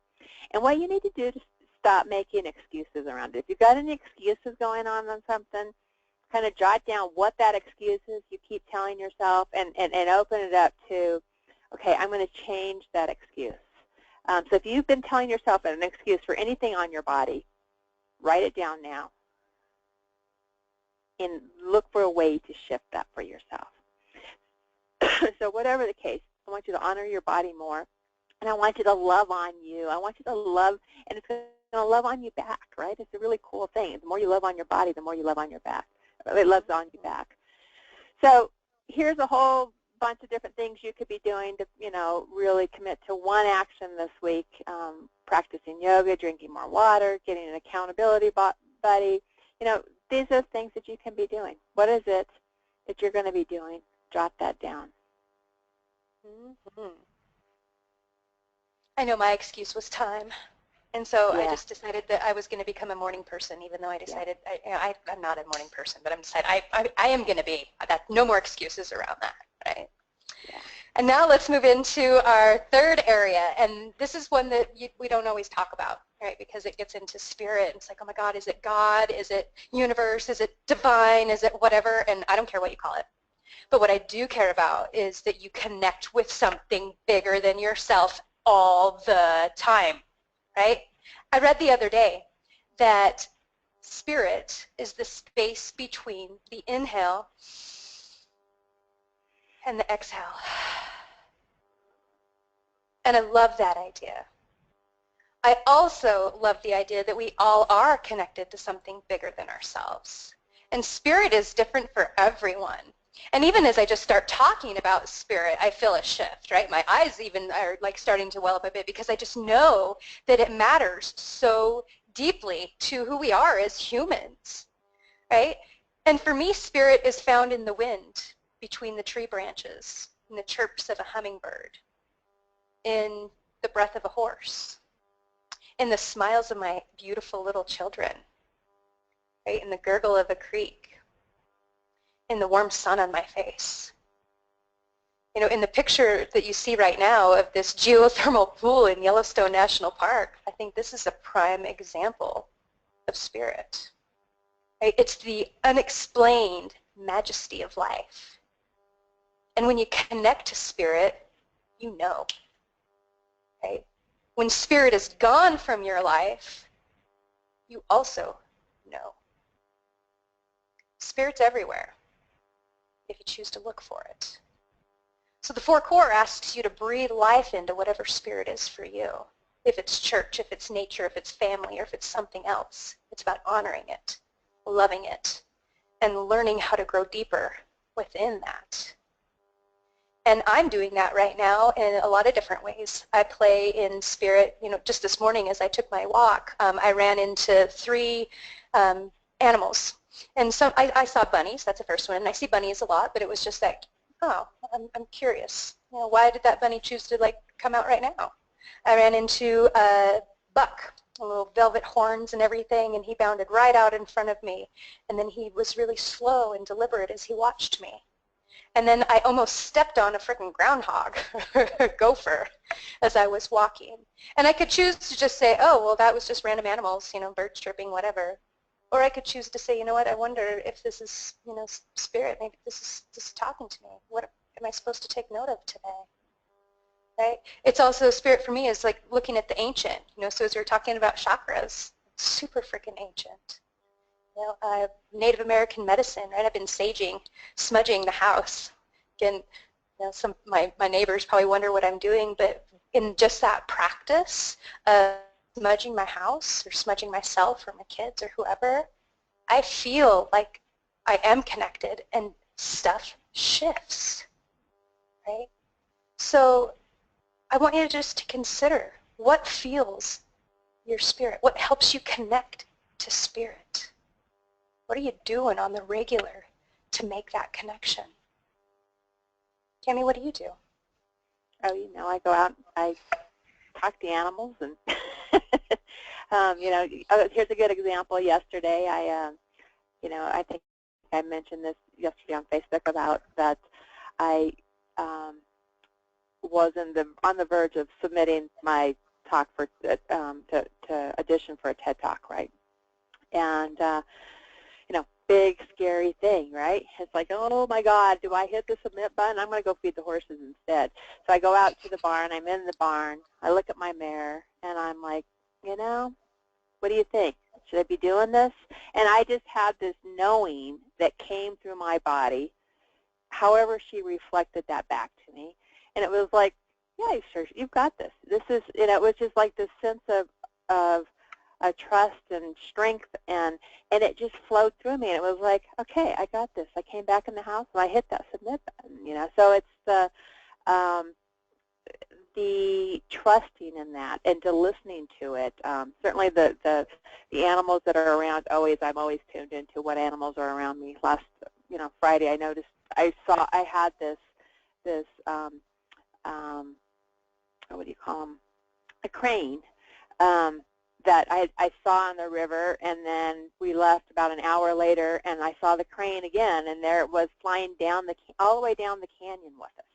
A: And what you need to do to stop making excuses around it. If you've got any excuses going on something, kind of jot down what that excuse is you keep telling yourself and open it up to, okay, I'm going to change that excuse. So if you've been telling yourself an excuse for anything on your body, write it down now and look for a way to shift that for yourself. So whatever the case, I want you to honor your body more. And I want you to love on you. I want you to love, and it's going to love on you back, right? It's a really cool thing. The more you love on your body, the more you love on your back. It loves on you back. So here's a whole bunch of different things you could be doing to, really commit to one action this week. Practicing yoga, drinking more water, getting an accountability buddy. These are things that you can be doing. What is it that you're going to be doing? Jot that down.
B: Mm-hmm. I know my excuse was time, and so I just decided that I was going to become a morning person, even though I decided I'm not a morning person, but I'm decided I am going to be. No more excuses around that, right? Yeah. And now let's move into our third area, and this is one that we don't always talk about, right? Because it gets into spirit, and it's like, oh my God, is it God? Is it universe? Is it divine? Is it whatever? And I don't care what you call it. But what I do care about is that you connect with something bigger than yourself all the time, right? I read the other day that spirit is the space between the inhale and the exhale. And I love that idea. I also love the idea that we all are connected to something bigger than ourselves. And spirit is different for everyone. And even as I just start talking about spirit, I feel a shift, right? My eyes even are like starting to well up a bit because I just know that it matters so deeply to who we are as humans, right? And for me, spirit is found in the wind between the tree branches, in the chirps of a hummingbird, in the breath of a horse, in the smiles of my beautiful little children, right? In the gurgle of a creek, in the warm sun on my face. You know, in the picture that you see right now of this geothermal pool in Yellowstone National Park, I think this is a prime example of spirit. Right? It's the unexplained majesty of life. And when you connect to spirit, you know. Right? When spirit is gone from your life, you also know. Spirit's everywhere if you choose to look for it. So the four core asks you to breathe life into whatever spirit is for you. If it's church, if it's nature, if it's family, or if it's something else. It's about honoring it, loving it, and learning how to grow deeper within that. And I'm doing that right now in a lot of different ways. I play in spirit. You know, just this morning as I took my walk, I ran into 3 animals. And so I saw bunnies, that's the first one, and I see bunnies a lot, but it was just that, oh, I'm curious. You know, why did that bunny choose to like come out right now? I ran into a buck, little velvet horns and everything, and he bounded right out in front of me. And then he was really slow and deliberate as he watched me. And then I almost stepped on a freaking groundhog, a gopher, as I was walking. And I could choose to just say, oh, well, that was just random animals, you know, birds chirping, whatever. Or I could choose to say, you know what, I wonder if this is, you know, spirit. Maybe this is talking to me. What am I supposed to take note of today? Right? It's also, spirit for me is like looking at the ancient. You know, so as we were talking about chakras, super freaking ancient. You know, Native American medicine, right? I've been saging, smudging the house. Again, you know, my neighbors probably wonder what I'm doing, but in just that practice of smudging my house or smudging myself or my kids or whoever, I feel like I am connected and stuff shifts, right? So I want you just to consider what fuels your spirit, what helps you connect to spirit. What are you doing on the regular to make that connection? Tammy, what do you do?
A: Oh, you know, I go out, I talk to animals, and you know, here's a good example. Yesterday, you know, I think I mentioned this yesterday on Facebook about that I was on the verge of submitting my talk for to audition for a TED Talk, right? And you know, big scary thing, right? It's like, oh my God, do I hit the submit button? I'm going to go feed the horses instead. So I go out to the barn. I'm in the barn. I look at my mare, and I'm like, you know, what do you think? Should I be doing this? And I just had this knowing that came through my body, however she reflected that back to me. And it was like, yeah, sure, you've got this. This is, you know, it was just like this sense of trust and strength, and it just flowed through me. And it was like, okay, I got this. I came back in the house and I hit that submit button, you know. So it's the trusting in that and to listening to it. Certainly the animals that are around, I'm always tuned into what animals are around me. Last, you know, Friday I noticed, I had this what do you call them, a crane that I saw on the river, and then we left about an hour later, and I saw the crane again, and there it was flying down all the way down the canyon with us.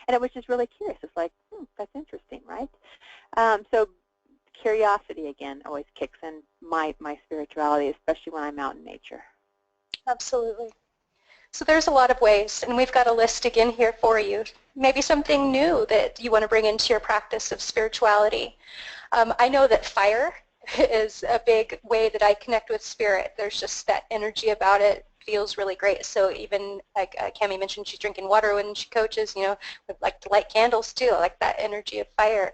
A: And it was just really curious. It's like, that's interesting, right? So curiosity, again, always kicks in my spirituality, especially when I'm out in nature.
B: Absolutely. So there's a lot of ways, and we've got a list again here for you. Maybe something new that you want to bring into your practice of spirituality. I know that fire is a big way that I connect with spirit. There's just that energy about it. Feels really great. So even like Cami mentioned, she's drinking water when she coaches. You know, I'd like to light candles too. I like that energy of fire.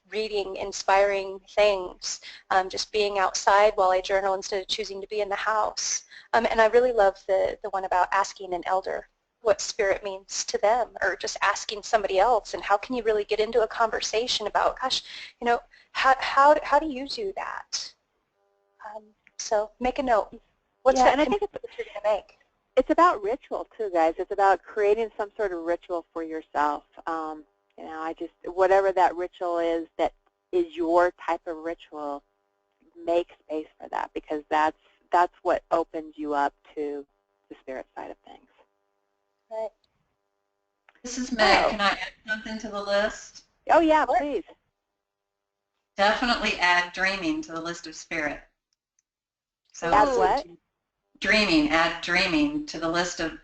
B: Reading inspiring things, just being outside while I journal instead of choosing to be in the house. And I really love the one about asking an elder what spirit means to them, or just asking somebody else, and how can you really get into a conversation about, gosh, you know, how do you do that? So make a note. What's that?
A: And I think
B: that you're going to make?
A: It's about ritual too, guys. It's about creating some sort of ritual for yourself. You know, whatever that ritual is that is your type of ritual, make space for that, because that's what opens you up to the spirit side of things.
B: Right.
E: This is Meg. Can I add something to the list?
A: Oh, yeah, please.
E: Definitely add dreaming to the list of spirit. So
A: add what?
E: Dreaming. Add dreaming to the list of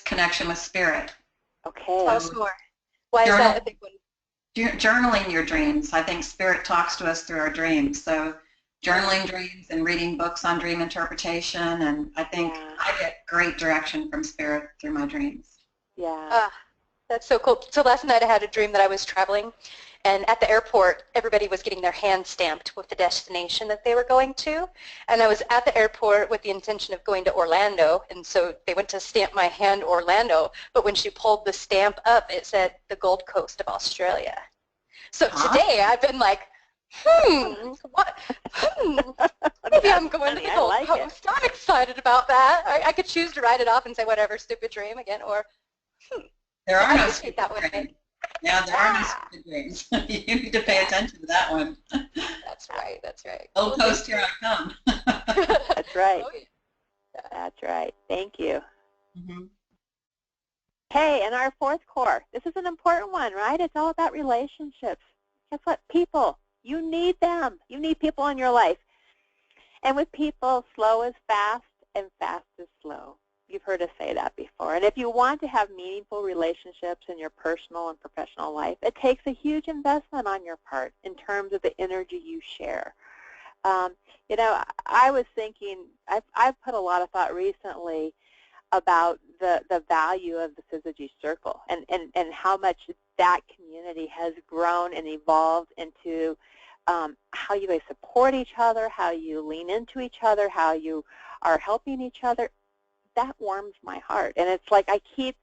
E: connection with spirit.
A: Okay.
B: Tell us more. Why is that a big one?
E: Journaling your dreams. I think spirit talks to us through our dreams. So journaling dreams and reading books on dream interpretation, and I think I get great direction from spirit through my dreams.
A: Yeah.
B: That's so cool. So last night I had a dream that I was traveling, and at the airport everybody was getting their hand stamped with the destination that they were going to, and I was at the airport with the intention of going to Orlando, and so they went to stamp my hand Orlando, but when she pulled the stamp up it said the Gold Coast of Australia. So today I've been like, maybe I'm going to the Gold Coast. I'm excited about that. I could choose to write it off and say whatever, stupid dream again, or
E: there are no stupid dreams. Yeah, there are no stupid dreams. You need to pay attention to that one.
B: That's right. That's right.
E: Gold Coast, here I come.
A: That's right.
B: Oh, yeah.
A: That's right. Thank you.
E: Mm-hmm.
A: Hey, and our fourth core. This is an important one, right? It's all about relationships. Guess what? People. You need them. You need people in your life. And with people, slow is fast and fast is slow. You've heard us say that before. And if you want to have meaningful relationships in your personal and professional life, it takes a huge investment on your part in terms of the energy you share. You know, I was thinking, I've put a lot of thought recently about the value of the Syzygy Circle and how much that community has grown and evolved into how you guys support each other, how you lean into each other, how you are helping each other. That warms my heart. And it's like I keep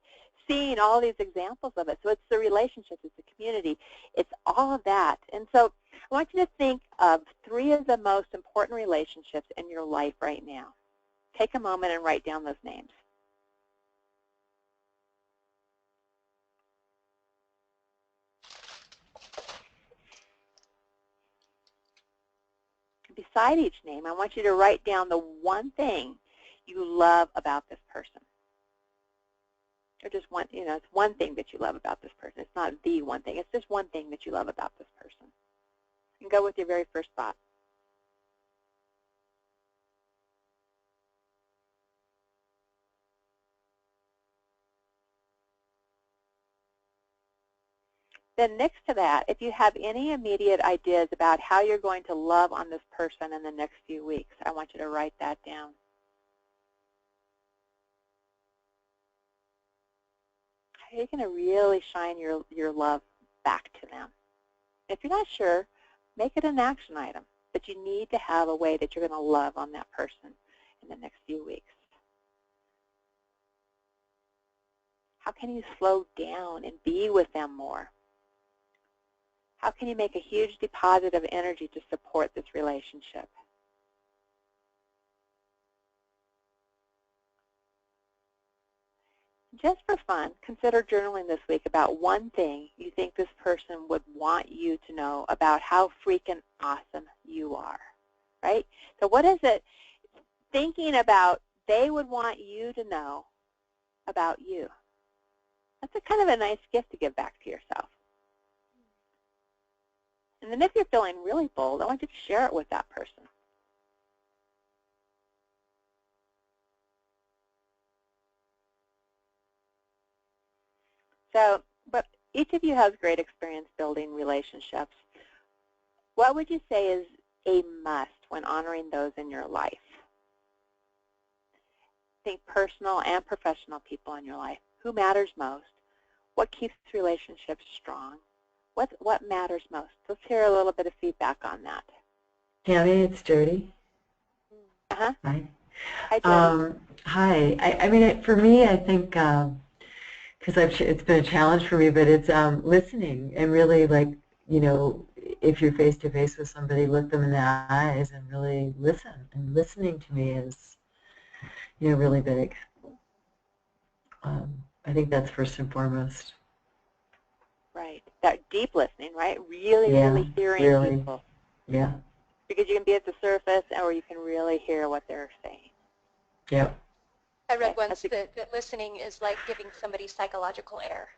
A: seeing all these examples of it. So it's the relationships, it's the community, it's all of that. And so I want you to think of 3 of the most important relationships in your life right now. Take a moment and write down those names. Beside each name, I want you to write down the one thing you love about this person. Or just one, you know, it's one thing that you love about this person. It's not the one thing. It's just one thing that you love about this person. You can go with your very first thought. Then next to that, if you have any immediate ideas about how you're going to love on this person in the next few weeks, I want you to write that down. How are you going to really shine your love back to them? If you're not sure, make it an action item. But you need to have a way that you're going to love on that person in the next few weeks. How can you slow down and be with them more? How can you make a huge deposit of energy to support this relationship? Just for fun, consider journaling this week about one thing you think this person would want you to know about how freaking awesome you are, right? So what is it thinking about they would want you to know about you? That's a kind of a nice gift to give back to yourself. And then if you're feeling really bold, I want you to share it with that person. So, but each of you has great experience building relationships. What would you say is a must when honoring those in your life? Think personal and professional people in your life. Who matters most? What keeps relationships strong? What matters most? Let's hear a little bit of feedback on that.
H: Tammy, it's Jody.
A: Uh-huh.
H: Hi.
A: Hi, Jody.
H: Hi. I mean, for me, I think, because it's been a challenge for me, but it's listening and really, like, you know, if you're face to face with somebody, look them in the eyes and really listen. And listening to me is, you know, really big. I think that's first and foremost.
A: Right. That deep listening, right? Really hearing people.
H: Yeah.
A: Because you can be at the surface or you can really hear what they're saying.
H: Yep.
B: I read once that listening is like giving somebody psychological air.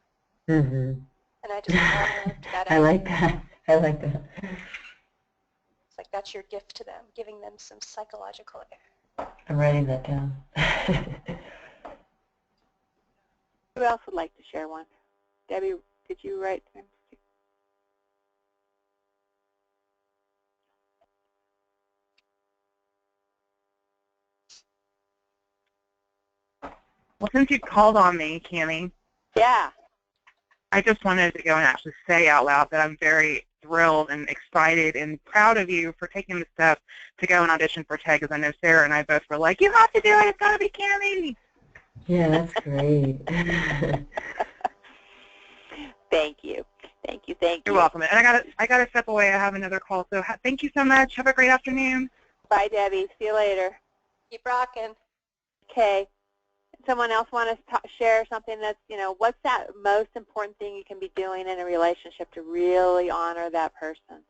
H: Mm-hmm.
B: And I just loved that.
H: I like that. I like that.
B: It's like that's your gift to them, giving them some psychological air.
H: I'm writing that down.
A: Who else would like to share one? Debbie, did you write?
F: Well, since you called on me, Cammie,
A: Yeah.
F: I just wanted to go and actually say out loud that I'm very thrilled and excited and proud of you for taking the step to go and audition for TED, because I know Sarah and I both were like, you have to do it, it's got to be Cammie.
H: Yeah, that's great.
A: Thank you. Thank you. Thank you.
F: You're welcome. And I gotta step away. I have another call. So thank you so much. Have a great afternoon.
A: Bye, Debbie. See you later.
B: Keep rocking.
A: Okay. Someone else want to share something that's, you know, what's that most important thing you can be doing in a relationship to really honor that person?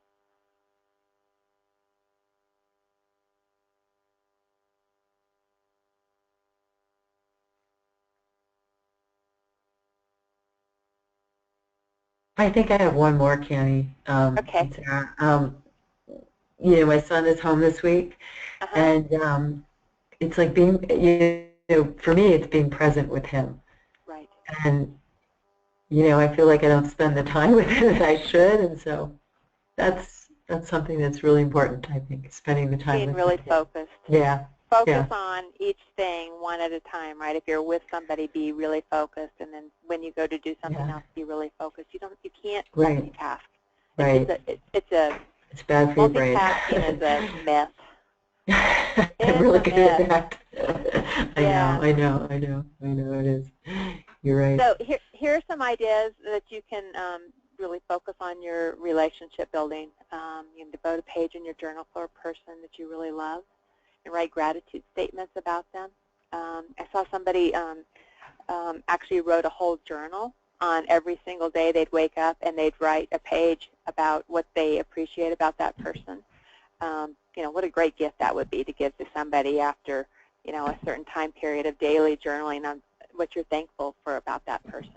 H: I think I have one more, Cammie.
A: Okay.
H: You know, my son is home this week, and it's like being, you know, for me, it's being present with him.
A: Right.
H: And, you know, I feel like I don't spend the time with him that I should, and so that's something that's really important, I think, spending the time
A: Being
H: with
A: really
H: him.
A: focused.
H: Yeah.
A: Focus on each thing one at a time, right? If you're with somebody, be really focused, and then when you go to do something else, be really focused. You can't multitask.
H: Right. It's bad for your brain.
A: Multitasking is a myth.
H: I'm really good at that. I know it is. You're right.
A: So here are some ideas that you can really focus on your relationship building. You can devote a page in your journal for a person that you really love and write gratitude statements about them. I saw somebody actually wrote a whole journal on every single day they'd wake up and they'd write a page about what they appreciate about that person. You know, what a great gift that would be to give to somebody after, you know, a certain time period of daily journaling on what you're thankful for about that person.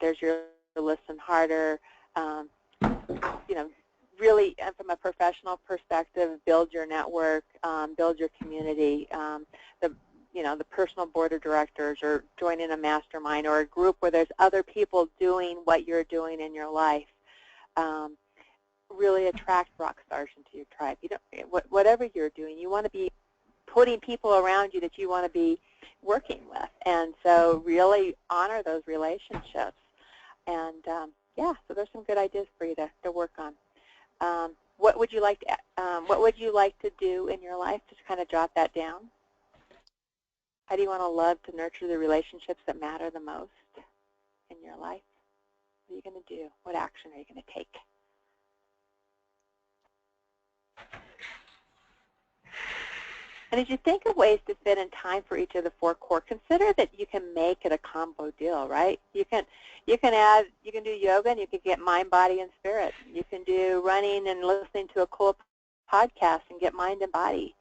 A: There's your listen harder, you know, really from a professional perspective, build your network, build your community. The personal board of directors, or join in a mastermind or a group where there's other people doing what you're doing in your life. Really attract rock stars into your tribe. You don't, whatever you're doing, you want to be putting people around you that you want to be working with, and so really honor those relationships. And yeah, so there's some good ideas for you to work on. What would you like to do in your life? Just kind of jot that down. How do you want to love to nurture the relationships that matter the most in your life? What are you going to do? What action are you going to take? And as you think of ways to fit in time for each of the 4 core, consider that you can make it a combo deal, right? You can do yoga and you can get mind, body, and spirit. You can do running and listening to a cool podcast and get mind and body.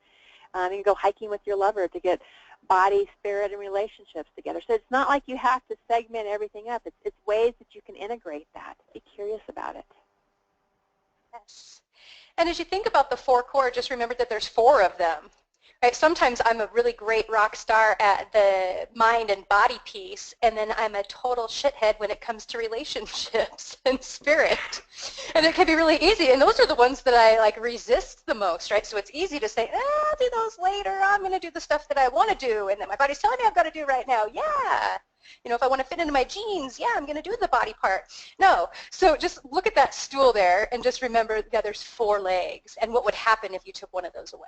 A: You can go hiking with your lover to get body, spirit, and relationships together. So it's not like you have to segment everything up. It's ways that you can integrate that. Be curious about it.
B: Yes. And as you think about the 4 core, just remember that there's 4 of them. Right? Sometimes I'm a really great rock star at the mind and body piece, and then I'm a total shithead when it comes to relationships and spirit. And it can be really easy, and those are the ones that I like resist the most, right? So it's easy to say, I'll do those later. I'm going to do the stuff that I want to do and that my body's telling me I've got to do right now. Yeah. You know, if I want to fit into my jeans, yeah, I'm going to do the body part. No. So just look at that stool there and just remember that there's 4 legs and what would happen if you took one of those away.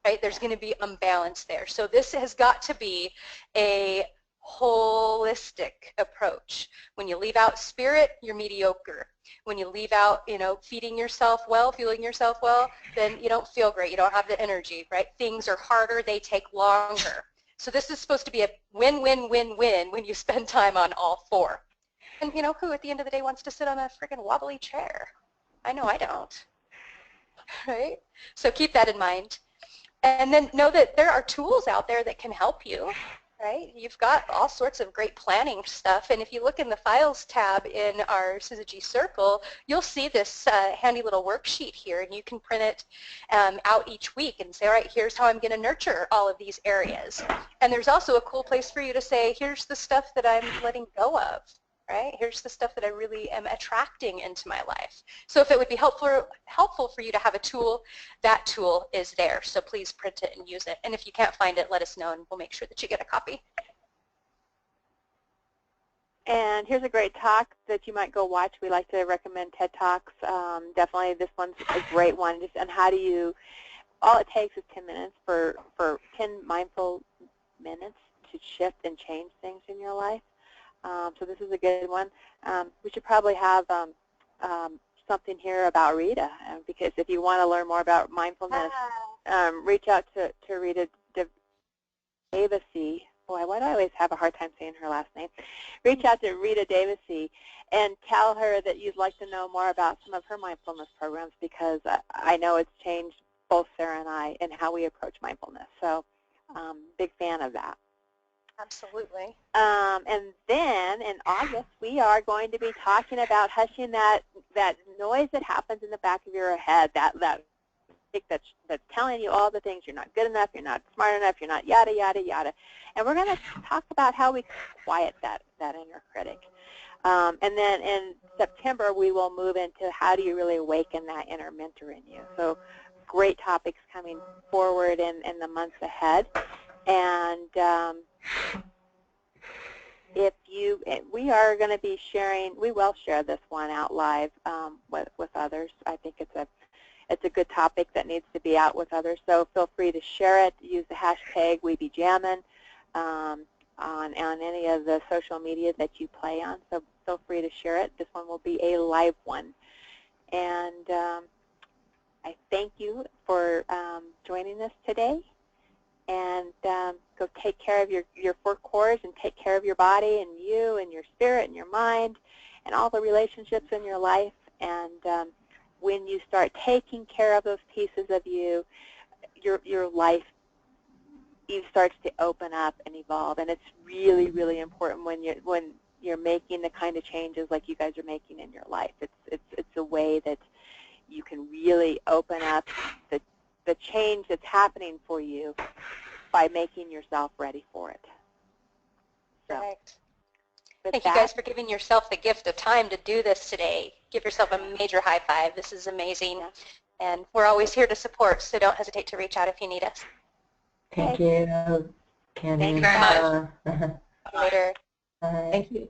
B: Right? There's going to be imbalance there. So this has got to be a holistic approach. When you leave out spirit, you're mediocre. When you leave out, you know, feeding yourself well, fueling yourself well, then you don't feel great. You don't have the energy, right? Things are harder. They take longer. So this is supposed to be a win-win-win-win when you spend time on all 4. And, you know, who at the end of the day wants to sit on a freaking wobbly chair? I know I don't. Right? So keep that in mind. And then know that there are tools out there that can help you, right? You've got all sorts of great planning stuff. And if you look in the Files tab in our Syzygy Circle, you'll see this handy little worksheet here. And you can print it out each week and say, all right, here's how I'm going to nurture all of these areas. And there's also a cool place for you to say, here's the stuff that I'm letting go of. Right? Here's the stuff that I really am attracting into my life. So if it would be helpful for you to have a tool, that tool is there. So please print it and use it. And if you can't find it, let us know and we'll make sure that you get a copy.
A: And here's a great talk that you might go watch. We like to recommend TED Talks. Definitely this one's a great one. Just on how do you, all it takes is 10 minutes for 10 mindful minutes to shift and change things in your life. So this is a good one. We should probably have something here about Rita, because if you want to learn more about mindfulness, reach out to Rita Davisi. Boy, why do I always have a hard time saying her last name? Reach out to Rita Davisi and tell her that you'd like to know more about some of her mindfulness programs, because I know it's changed both Sarah and I in how we approach mindfulness. So big fan of that.
B: Absolutely.
A: And then in August, we are going to be talking about hushing that noise that happens in the back of your head, that's telling you all the things. You're not good enough, you're not smart enough, you're not yada, yada, yada. And we're going to talk about how we quiet that inner critic. And then in September, we will move into how do you really awaken that inner mentor in you. So great topics coming forward in the months ahead. And we are going to be sharing, we will share this one out live with others. I think it's a good topic that needs to be out with others. So feel free to share it. Use the hashtag WeBeJammin' on any of the social media that you play on. So feel free to share it. This one will be a live one. And I thank you for joining us today. And go take care of your 4 cores and take care of your body and you and your spirit and your mind and all the relationships in your life. And when you start taking care of those pieces of you, your life starts to open up and evolve. And it's really, really important when you're making the kind of changes like you guys are making in your life. It's a way that you can really open up the change that's happening for you by making yourself ready for it. So,
B: right. Thank you guys for giving yourself the gift of time to do this today. Give yourself a major high five. This is amazing. And we're always here to support, so don't hesitate to reach out if you need us.
H: Thank you, Candy.
E: Thank you very much.
B: Later.
H: Bye.
G: Thank you.